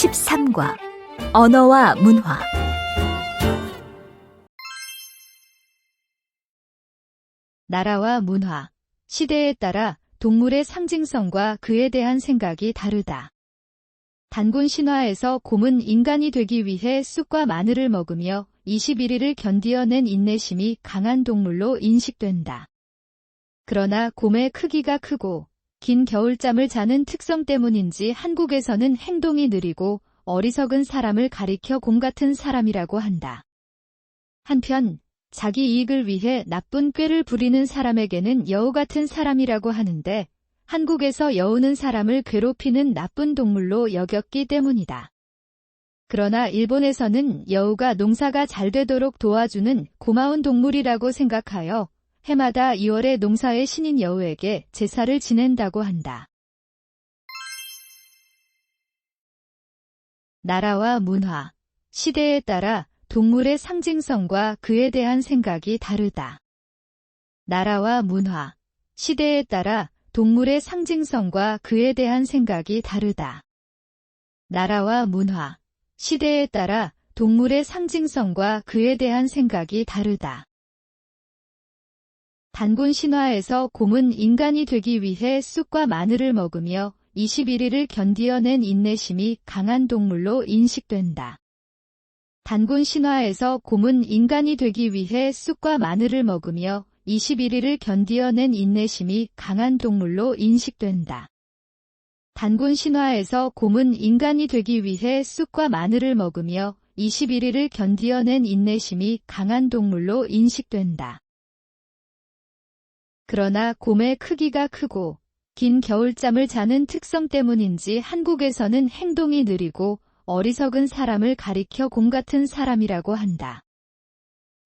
13과 언어와 문화. 나라와 문화, 시대에 따라 동물의 상징성과 그에 대한 생각이 다르다. 단군 신화에서 곰은 인간이 되기 위해 쑥과 마늘을 먹으며 21일을 견디어낸 인내심이 강한 동물로 인식된다. 그러나 곰의 크기가 크고 긴 겨울잠을 자는 특성 때문인지 한국에서는 행동이 느리고 어리석은 사람을 가리켜 곰 같은 사람이라고 한다. 한편 자기 이익을 위해 나쁜 꾀를 부리는 사람에게는 여우 같은 사람이라고 하는데 한국에서 여우는 사람을 괴롭히는 나쁜 동물로 여겼기 때문이다. 그러나 일본에서는 여우가 농사가 잘 되도록 도와주는 고마운 동물이라고 생각하여 해마다 2월에 농사의 신인 여우에게 제사를 지낸다고 한다. 나라와 문화, 시대에 따라 동물의 상징성과 그에 대한 생각이 다르다. 나라와 문화, 시대에 따라 동물의 상징성과 그에 대한 생각이 다르다. 나라와 문화, 시대에 따라 동물의 상징성과 그에 대한 생각이 다르다. 단군 신화에서 곰은 인간이 되기 위해 쑥과 마늘을 먹으며 21일을 견디어낸 인내심이 강한 동물로 인식된다. 단군 신화에서 곰은 인간이 되기 위해 쑥과 마늘을 먹으며 21일을 견디어낸 인내심이 강한 동물로 인식된다. 단군 신화에서 곰은 인간이 되기 위해 쑥과 마늘을 먹으며 21일을 견디어낸 인내심이 강한 동물로 인식된다. 그러나 곰의 크기가 크고 긴 겨울잠을 자는 특성 때문인지 한국에서는 행동이 느리고 어리석은 사람을 가리켜 곰 같은 사람이라고 한다.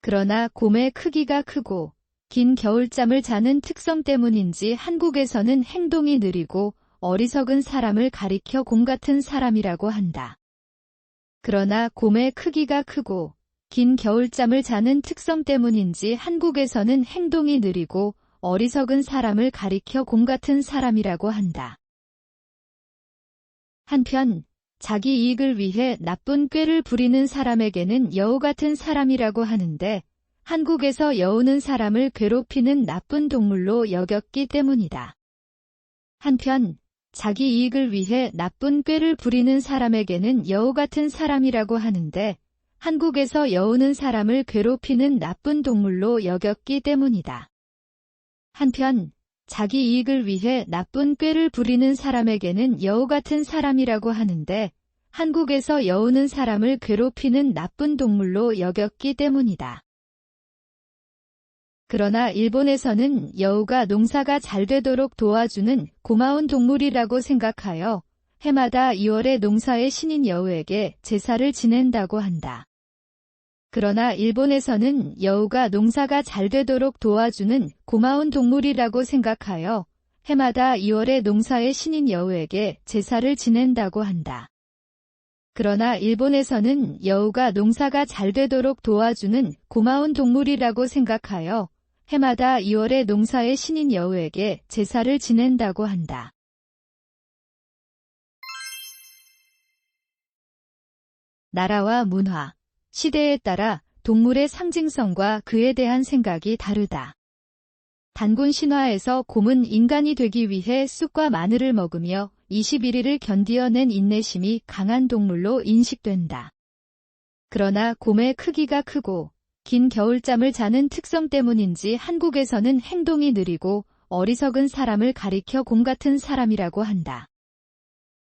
그러나 곰의 크기가 크고 긴 겨울잠을 자는 특성 때문인지 한국에서는 행동이 느리고 어리석은 사람을 가리켜 곰 같은 사람이라고 한다. 그러나 곰의 크기가 크고 긴 겨울잠을 자는 특성 때문인지 한국에서는 행동이 느리고 어리석은 사람을 가리켜 곰 같은 사람이라고 한다. 한편 자기 이익을 위해 나쁜 꾀를 부리는 사람에게는 여우 같은 사람이라고 하는데 한국에서 여우는 사람을 괴롭히는 나쁜 동물로 여겼기 때문이다. 한편 자기 이익을 위해 나쁜 꾀를 부리는 사람에게는 여우 같은 사람이라고 하는데 한국에서 여우는 사람을 괴롭히는 나쁜 동물로 여겼기 때문이다. 한편 자기 이익을 위해 나쁜 꾀를 부리는 사람에게는 여우 같은 사람이라고 하는데 한국에서 여우는 사람을 괴롭히는 나쁜 동물로 여겼기 때문이다. 그러나 일본에서는 여우가 농사가 잘 되도록 도와주는 고마운 동물이라고 생각하여 해마다 2월에 농사의 신인 여우에게 제사를 지낸다고 한다. 그러나 일본에서는 여우가 농사가 잘 되도록 도와주는 고마운 동물이라고 생각하여 해마다 2월에 농사의 신인 여우에게 제사를 지낸다고 한다. 그러나 일본에서는 여우가 농사가 잘 되도록 도와주는 고마운 동물이라고 생각하여 해마다 2월에 농사의 신인 여우에게 제사를 지낸다고 한다. 나라와 문화, 시대에 따라 동물의 상징성과 그에 대한 생각이 다르다. 단군 신화에서 곰은 인간이 되기 위해 쑥과 마늘을 먹으며 21일을 견디어낸 인내심이 강한 동물로 인식된다. 그러나 곰의 크기가 크고 긴 겨울잠을 자는 특성 때문인지 한국에서는 행동이 느리고 어리석은 사람을 가리켜 곰 같은 사람이라고 한다.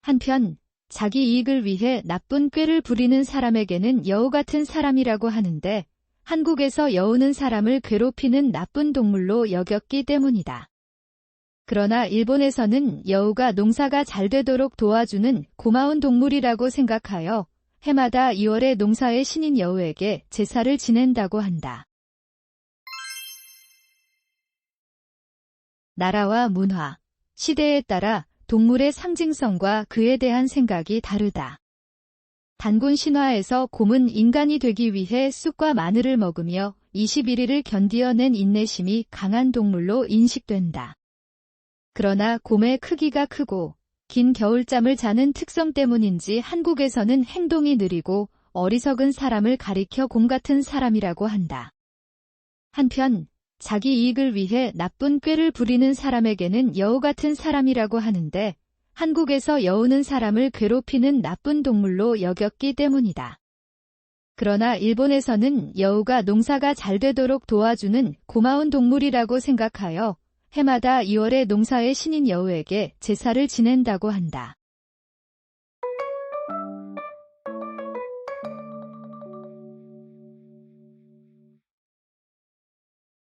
한편 자기 이익을 위해 나쁜 꾀를 부리는 사람에게는 여우 같은 사람이라고 하는데 한국에서 여우는 사람을 괴롭히는 나쁜 동물로 여겼기 때문이다. 그러나 일본에서는 여우가 농사가 잘 되도록 도와주는 고마운 동물이라고 생각하여 해마다 2월에 농사의 신인 여우에게 제사를 지낸다고 한다. 나라와 문화, 시대에 따라 동물의 상징성과 그에 대한 생각이 다르다. 단군 신화에서 곰은 인간이 되기 위해 쑥과 마늘을 먹으며 21일을 견디어낸 인내심이 강한 동물로 인식된다. 그러나 곰의 크기가 크고 긴 겨울잠을 자는 특성 때문인지 한국에서는 행동이 느리고 어리석은 사람을 가리켜 곰 같은 사람이라고 한다. 한편 자기 이익을 위해 나쁜 꾀를 부리는 사람에게는 여우 같은 사람이라고 하는데 한국에서 여우는 사람을 괴롭히는 나쁜 동물로 여겼기 때문이다. 그러나 일본에서는 여우가 농사가 잘 되도록 도와주는 고마운 동물이라고 생각하여 해마다 2월에 농사의 신인 여우에게 제사를 지낸다고 한다.